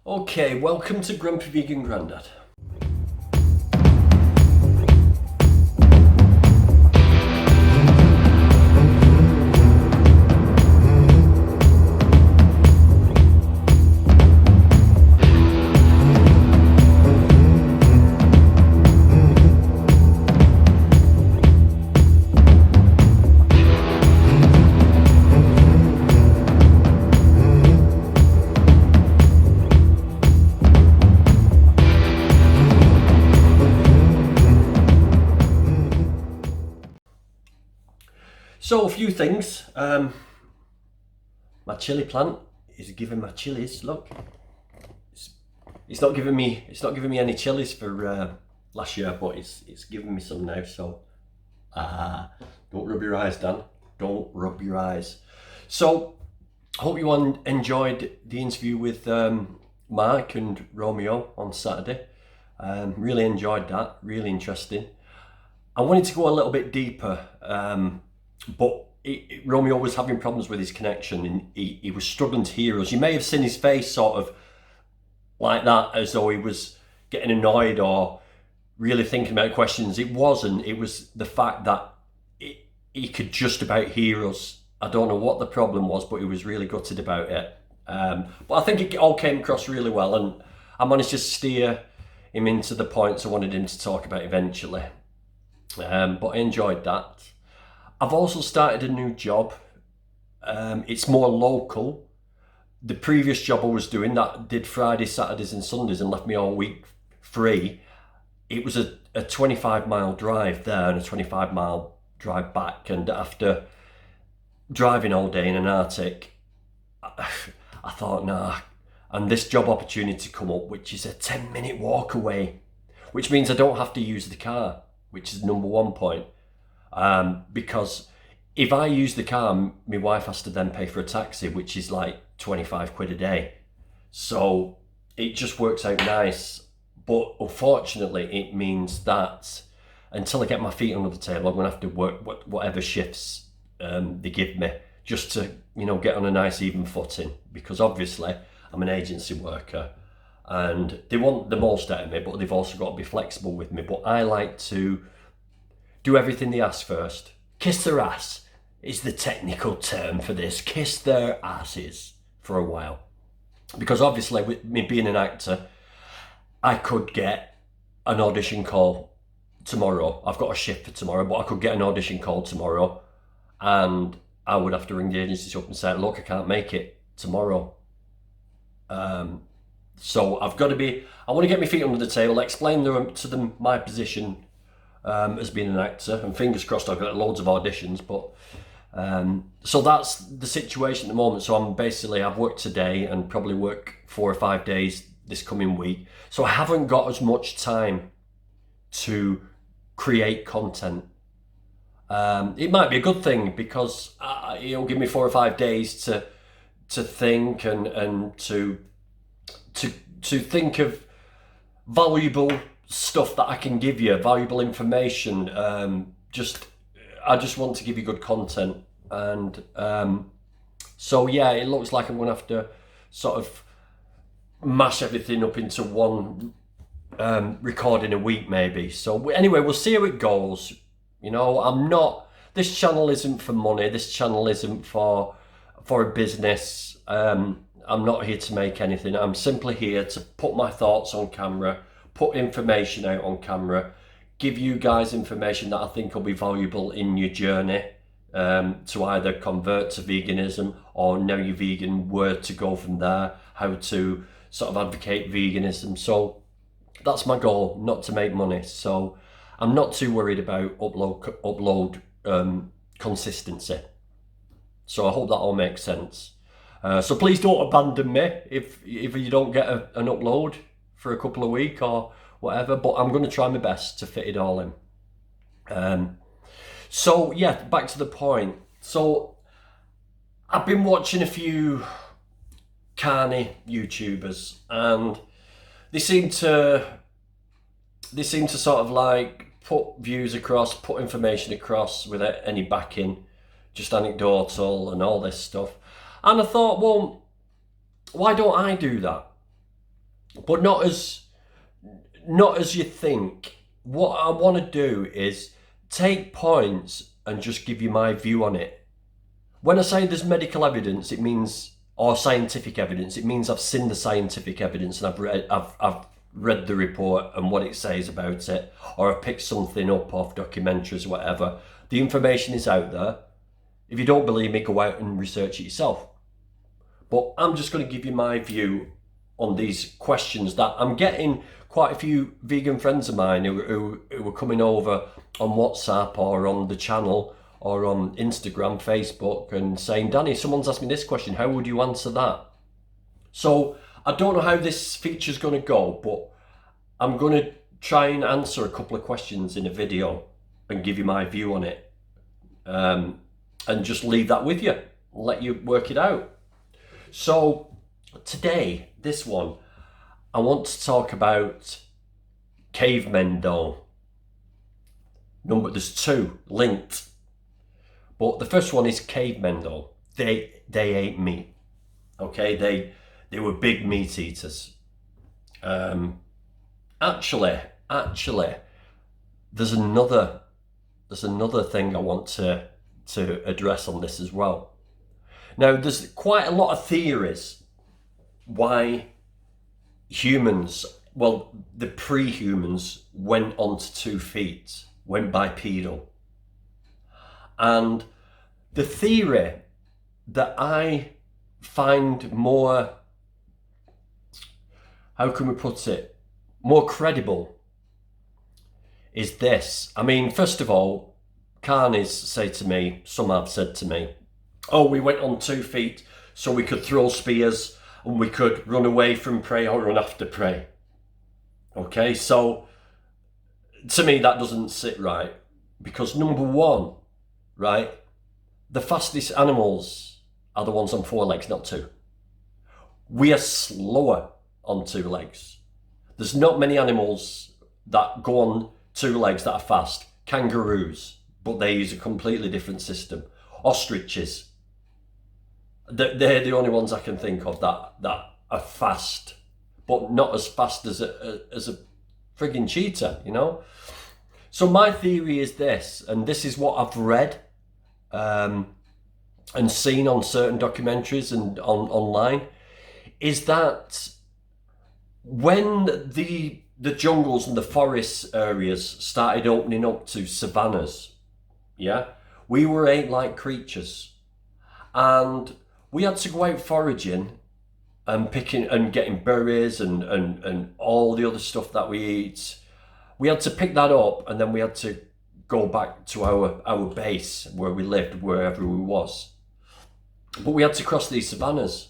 Okay, welcome to Grumpy Vegan Grandad. So a few things. My chili plant is giving my chilies. Look, it's not giving me any chilies for last year, but it's giving me some now. So don't rub your eyes, Dan. Don't rub your eyes. So hope you enjoyed the interview with Mark and Romeo on Saturday. Really enjoyed that. Really interesting. I wanted to go a little bit deeper. But Romeo was having problems with his connection and he was struggling to hear us. You may have seen his face sort of like that, as though he was getting annoyed or really thinking about questions. It wasn't. It was the fact that he could just about hear us. I don't know what the problem was, but he was really gutted about it. But I think it all came across really well, and I managed to steer him into the points I wanted him to talk about eventually. But I enjoyed that. I've also started a new job. It's more local. The previous job I was doing that did Fridays, Saturdays and Sundays and left me all week free. It was a 25-mile drive there and a 25-mile drive back. And after driving all day in an Arctic, I thought, nah. And this job opportunity come up, which is a 10-minute walk away, which means I don't have to use the car, which is number one point. Because if I use the car, my wife has to then pay for a taxi, which is like 25 quid a day. So it just works out nice. But unfortunately, it means that until I get my feet under the table, I'm going to have to work whatever shifts they give me just to, get on a nice even footing. Because obviously I'm an agency worker and they want the most out of me, but they've also got to be flexible with me. But I like to do everything they ask first. Kiss their ass is the technical term for this. Kiss their asses for a while. Because obviously, with me being an actor, I could get an audition call tomorrow. I've got a shift for tomorrow, but I could get an audition call tomorrow and I would have to ring the agency up and say, look, I can't make it tomorrow. So I want to get my feet under the table, explain to them my position as being an actor, and fingers crossed I've got loads of auditions, but so that's the situation at the moment. So I've worked today and probably work 4 or 5 days this coming week, so I haven't got as much time to create content. It might be a good thing because it'll give me 4 or 5 days to think and to think of valuable stuff that I can give you, valuable information. I just want to give you good content, and so yeah, it looks like I'm gonna have to sort of mash everything up into one recording a week maybe. So anyway, we'll see how it goes. This channel isn't for money. This channel isn't for a business. I'm not here to make anything. I'm simply here to put my thoughts on camera, put information out on camera, give you guys information that I think will be valuable in your journey to either convert to veganism or now you're vegan, where to go from there, how to sort of advocate veganism. So that's my goal, not to make money. So I'm not too worried about upload consistency. So I hope that all makes sense. So please don't abandon me if you don't get an upload for a couple of weeks or whatever, but I'm going to try my best to fit it all in. So yeah, back to the point. So I've been watching a few carny YouTubers and they seem to sort of like put views across, put information across without any backing, just anecdotal and all this stuff. And I thought, well, why don't I do that? but not as you think. What I want to do is take points and just give you my view on it. When I say there's medical evidence, it means, or scientific evidence, it means I've seen the scientific evidence and I've read the report and what it says about it, or I've picked something up off documentaries, whatever. The information is out there. If you don't believe me, go out and research it yourself. But I'm just going to give you my view on these questions that I'm getting. Quite a few vegan friends of mine who are coming over on WhatsApp or on the channel or on Instagram, Facebook, and saying, Danny, someone's asked me this question, how would you answer that? So I don't know how this feature's going to go, but I'm going to try and answer a couple of questions in a video and give you my view on it, and just leave that with you, let you work it out. So today, this one, I want to talk about Cavemen Tho. There's two linked, but the first one is Cavemen Tho. They ate meat. Okay, they were big meat eaters. Actually, there's another thing I want to address on this as well. Now, there's quite a lot of theories why humans, well, the pre-humans went onto 2 feet, went bipedal. And the theory that I find more, how can we put it, more credible is this. I mean, first of all, carnies say to me, some have said to me, oh, we went on 2 feet so we could throw spears and we could run away from prey or run after prey. Okay, so to me that doesn't sit right, because number one, right, the fastest animals are the ones on 4 legs, not 2. We are slower on 2 legs. There's not many animals that go on 2 legs that are fast. Kangaroos, but they use a completely different system. Ostriches, they're the only ones I can think of that are fast, but not as fast as a frigging cheetah, you know? So my theory is this, and this is what I've read and seen on certain documentaries and online, is that when the jungles and the forest areas started opening up to savannas, yeah, we were ape-like creatures, and we had to go out foraging and picking and getting berries and all the other stuff that we eat. We had to pick that up, and then we had to go back to our base where we lived, wherever we was. But we had to cross these savannas.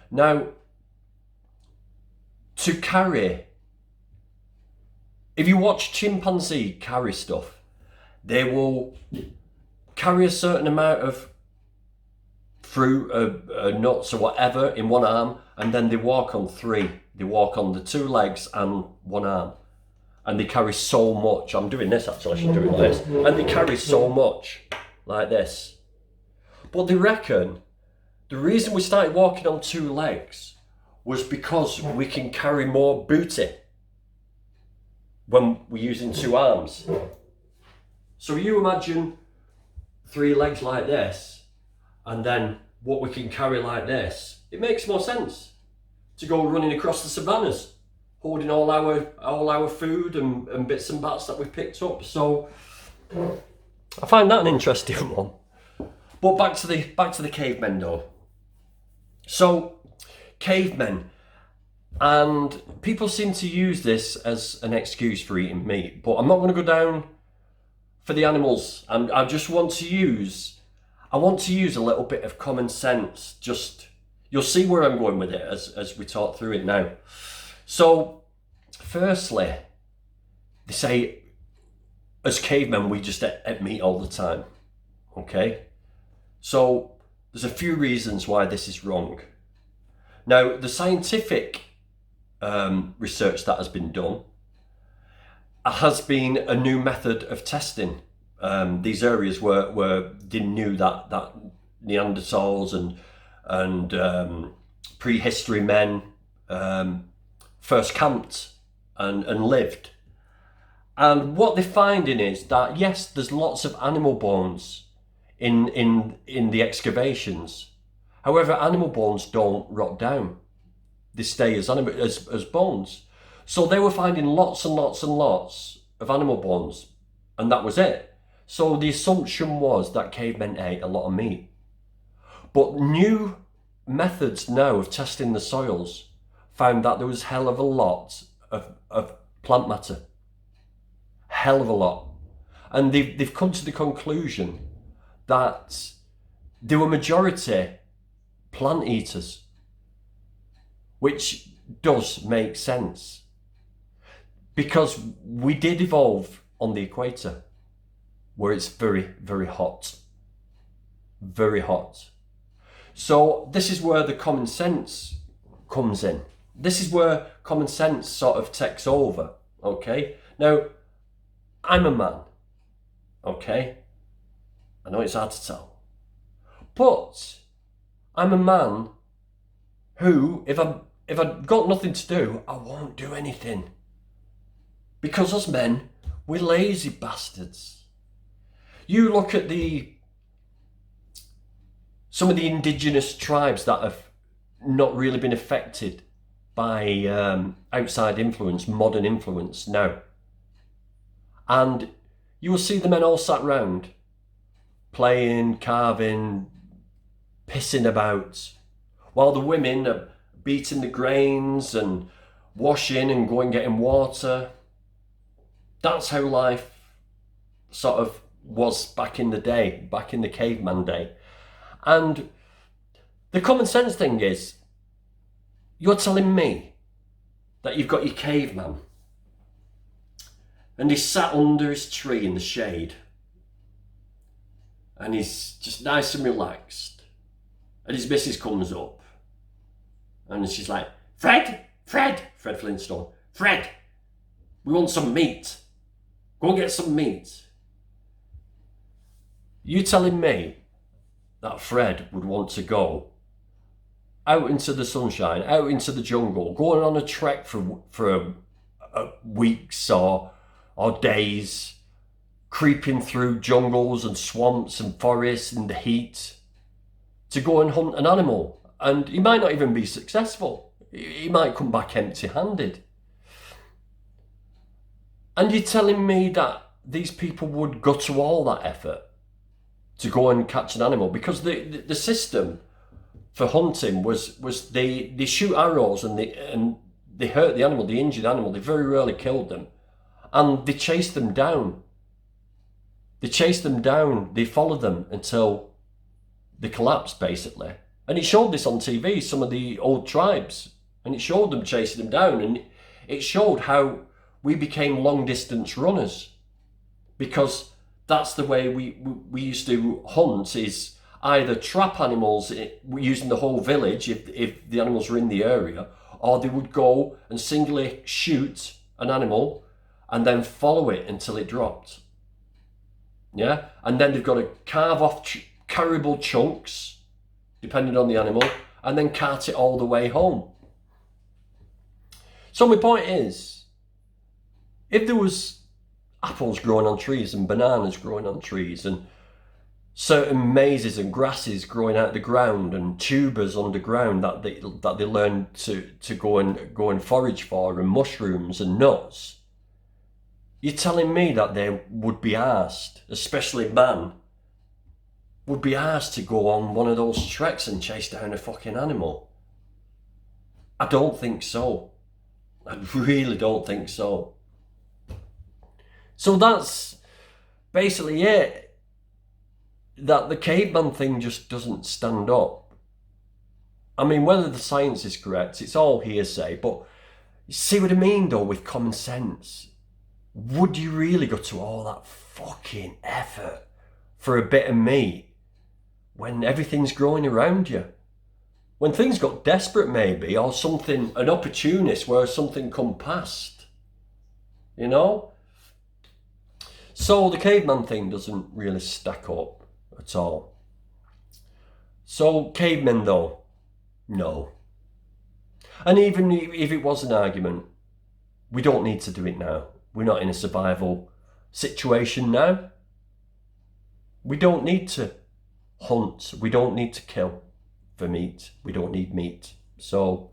Now, to carry, if you watch chimpanzee carry stuff, they will carry a certain amount of fruit, nuts or whatever in one arm, and then they walk on 3. They walk on the 2 legs and 1 arm. And they carry so much. I'm doing this actually, I should do it like this. And they carry so much, like this. But they reckon the reason we started walking on 2 legs was because we can carry more booty when we're using 2 arms. So you imagine 3 legs like this, and then what we can carry like this. It makes more sense to go running across the savannas, holding all our food and bits and bats that we've picked up. So I find that an interesting one. But back to the cavemen though. So cavemen, and people seem to use this as an excuse for eating meat, but I'm not going to go down for the animals. I just want to use a little bit of common sense. Just, you'll see where I'm going with it as we talk through it now. So firstly, they say as cavemen we just ate meat all the time. Okay, so there's a few reasons why this is wrong. Now, the scientific research that has been done has been a new method of testing these areas where they knew that Neanderthals and prehistory men first camped and lived. And what they're finding is that, yes, there's lots of animal bones in the excavations. However, animal bones don't rot down. They stay as bones. So they were finding lots and lots and lots of animal bones, and that was it. So the assumption was that cavemen ate a lot of meat. But new methods now of testing the soils found that there was hell of a lot of plant matter. Hell of a lot. And they've come to the conclusion that they were majority plant eaters, which does make sense, because we did evolve on the equator where it's very, very hot. Very hot. So this is where the common sense comes in. This is where common sense sort of takes over, okay? Now, I'm a man, okay? I know it's hard to tell. But I'm a man who, if I've got nothing to do, I won't do anything. Because us men, we're lazy bastards. You look at some of the indigenous tribes that have not really been affected by outside influence, modern influence now. And you will see the men all sat round, playing, carving, pissing about, while the women are beating the grains and washing and going getting water. That's how life sort of was back in the day, back in the caveman day. And the common sense thing is, you're telling me that you've got your caveman and he's sat under his tree in the shade and he's just nice and relaxed, and his missus comes up and she's like, Fred Flintstone, Fred, we want some meat. Go get some meat. You telling me that Fred would want to go out into the sunshine, out into the jungle, going on a trek for weeks or days, creeping through jungles and swamps and forests in the heat to go and hunt an animal? And he might not even be successful. He might come back empty-handed. And you're telling me that these people would go to all that effort to go and catch an animal? Because the system for hunting was they shoot arrows and they hurt the animal, they injure the animal, they very rarely killed them, and they chased them down. They followed them until they collapsed, basically. And it showed this on TV, some of the old tribes, and it showed them chasing them down, and it showed how we became long distance runners, because that's the way we used to hunt, is either trap animals using the whole village if the animals were in the area, or they would go and singly shoot an animal and then follow it until it dropped. Yeah, and then they've got to carve off caribou chunks, depending on the animal, and then cart it all the way home. So my point is, if there was apples growing on trees and bananas growing on trees and certain mazes and grasses growing out of the ground and tubers underground that they learn to go and forage for, and mushrooms and nuts, you're telling me that they would be asked, especially man, would be asked to go on one of those treks and chase down a fucking animal? I don't think so. I really don't think so. So that's basically it. That the caveman thing just doesn't stand up. I mean, whether the science is correct, it's all hearsay, but you see what I mean though, with common sense? Would you really go to all that fucking effort for a bit of meat when everything's growing around you? When things got desperate maybe, or something, an opportunist where something come past, you know? So the caveman thing doesn't really stack up at all. So cavemen though, no. And even if it was an argument, we don't need to do it now. We're not in a survival situation now. We don't need to hunt. We don't need to kill for meat. We don't need meat. So,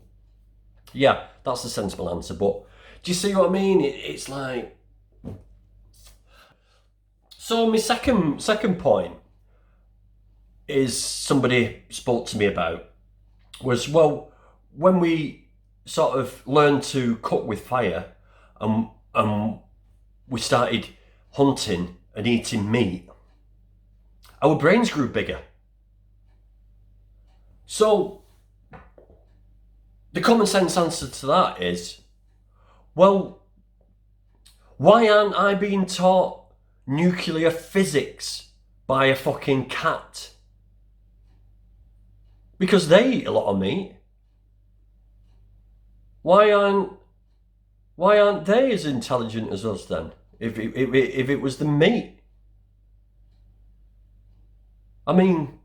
yeah, that's the sensible answer. But do you see what I mean? It's like... So my second point is somebody spoke to me about was, well, when we sort of learned to cook with fire and we started hunting and eating meat, our brains grew bigger. So the common sense answer to that is, well, why aren't I being taught nuclear physics by a fucking cat? Because they eat a lot of meat. Why aren't they as intelligent as us then? If it was the meat, I mean,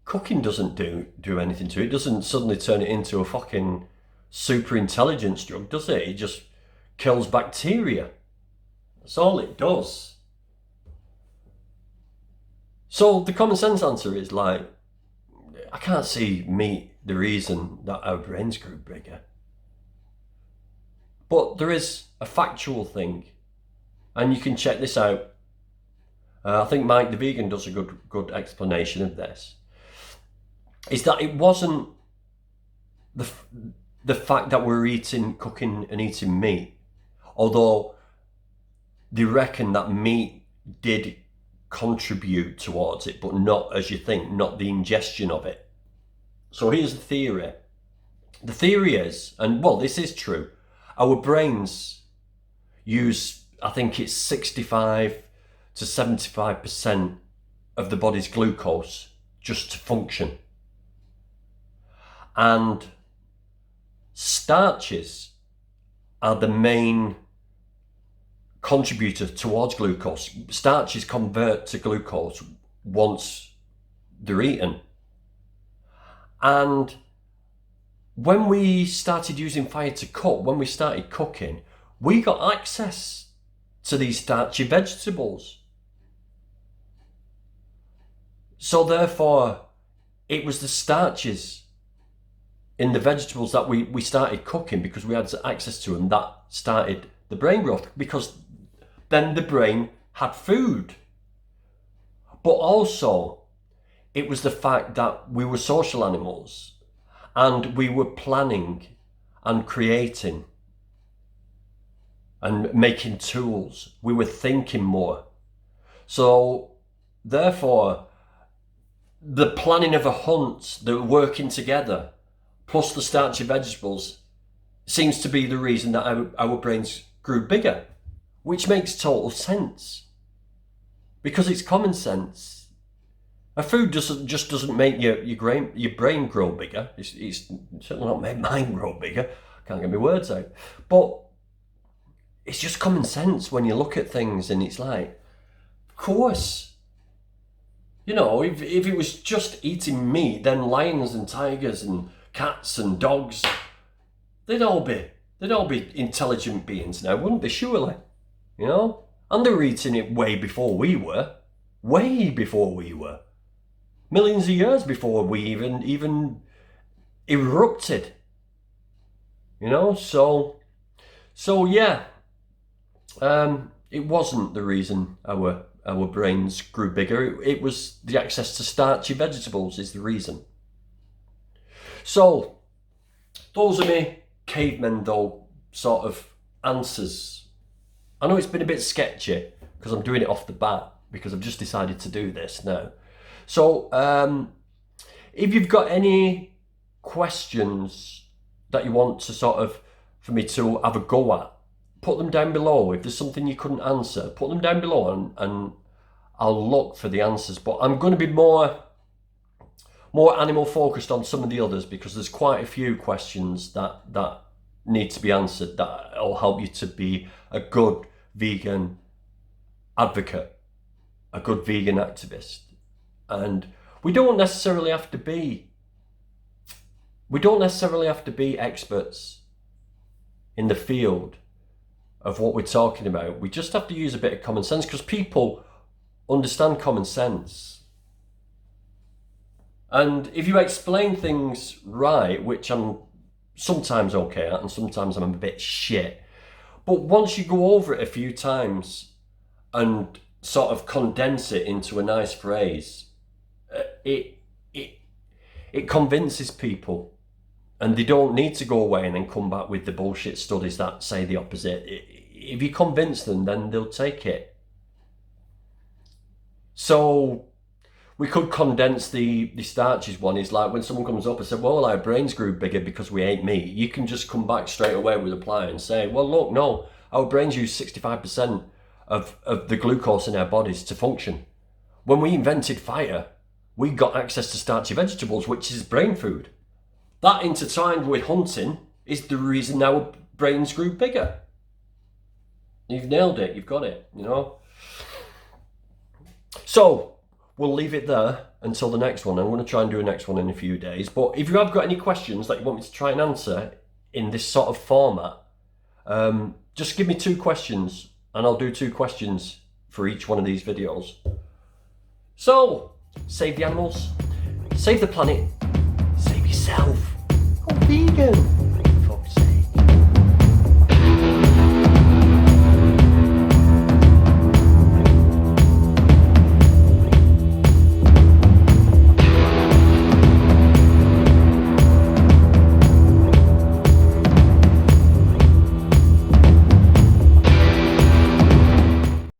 cooking doesn't do anything to it. It doesn't suddenly turn it into a fucking super intelligence drug, does it? It just kills bacteria. That's all it does. So the common sense answer is like, I can't see meat the reason that our brains grew bigger. But there is a factual thing, and you can check this out. I think Mike the Vegan does a good explanation of this. Is that it wasn't the fact that we're cooking and eating meat, although they reckon that meat did contribute towards it, but not as you think, not the ingestion of it. So here's the theory. The theory is, and well, this is true, our brains use, I think it's 65 to 75% of the body's glucose just to function. And starches are the main contributor towards glucose. Starches convert to glucose once they're eaten. And when we started using fire to cook, when we started cooking, we got access to these starchy vegetables. So therefore, it was the starches in the vegetables that we started cooking, because we had access to them, that started the brain growth, because then the brain had food. But also, it was the fact that we were social animals and we were planning and creating and making tools. We were thinking more. So therefore, the planning of a hunt, the working together, plus the starchy vegetables, seems to be the reason that our brains grew bigger, which makes total sense, because it's common sense. A food just doesn't make your brain grow bigger. It's certainly not made mine grow bigger. Can't get my words out. But it's just common sense when you look at things, and it's like, of course. You know, if it was just eating meat, then lions and tigers and cats and dogs, they'd all be intelligent beings now, wouldn't they? Surely, you know. And they were eating it way before we were, millions of years before we even erupted. You know, so yeah. It wasn't the reason our brains grew bigger. It was the access to starchy vegetables is the reason. So those are my Cavemen Tho sort of answers. I know it's been a bit sketchy because I'm doing it off the bat, because I've just decided to do this now. So if you've got any questions that you want to sort of, for me to have a go at, put them down below. If there's something you couldn't answer, put them down below and I'll look for the answers. But I'm going to be more animal focused on some of the others, because there's quite a few questions that need to be answered that will help you to be a good vegan advocate, a good vegan activist. And we don't necessarily have to be We don't necessarily have to be experts in the field of what we're talking about. We just have to use a bit of common sense, because people understand common sense. And if you explain things right, which I'm sometimes okay at and sometimes I'm a bit shit, but once you go over it a few times and sort of condense it into a nice phrase, it convinces people, and they don't need to go away and then come back with the bullshit studies that say the opposite. If you convince them, then they'll take it. So we could condense the starches one. Is like when someone comes up and says, well, our brains grew bigger because we ate meat. You can just come back straight away with a reply and say, well, look, no, our brains use 65% of the glucose in our bodies to function. When we invented fire, we got access to starchy vegetables, which is brain food. That intertwined with hunting is the reason our brains grew bigger. You've nailed it, you've got it, you know. So we'll leave it there until the next one. I'm going to try and do a next one in a few days. But if you have got any questions that you want me to try and answer in this sort of format, just give me 2 questions and I'll do 2 questions for each one of these videos. So, save the animals, save the planet, save yourself. Go vegan.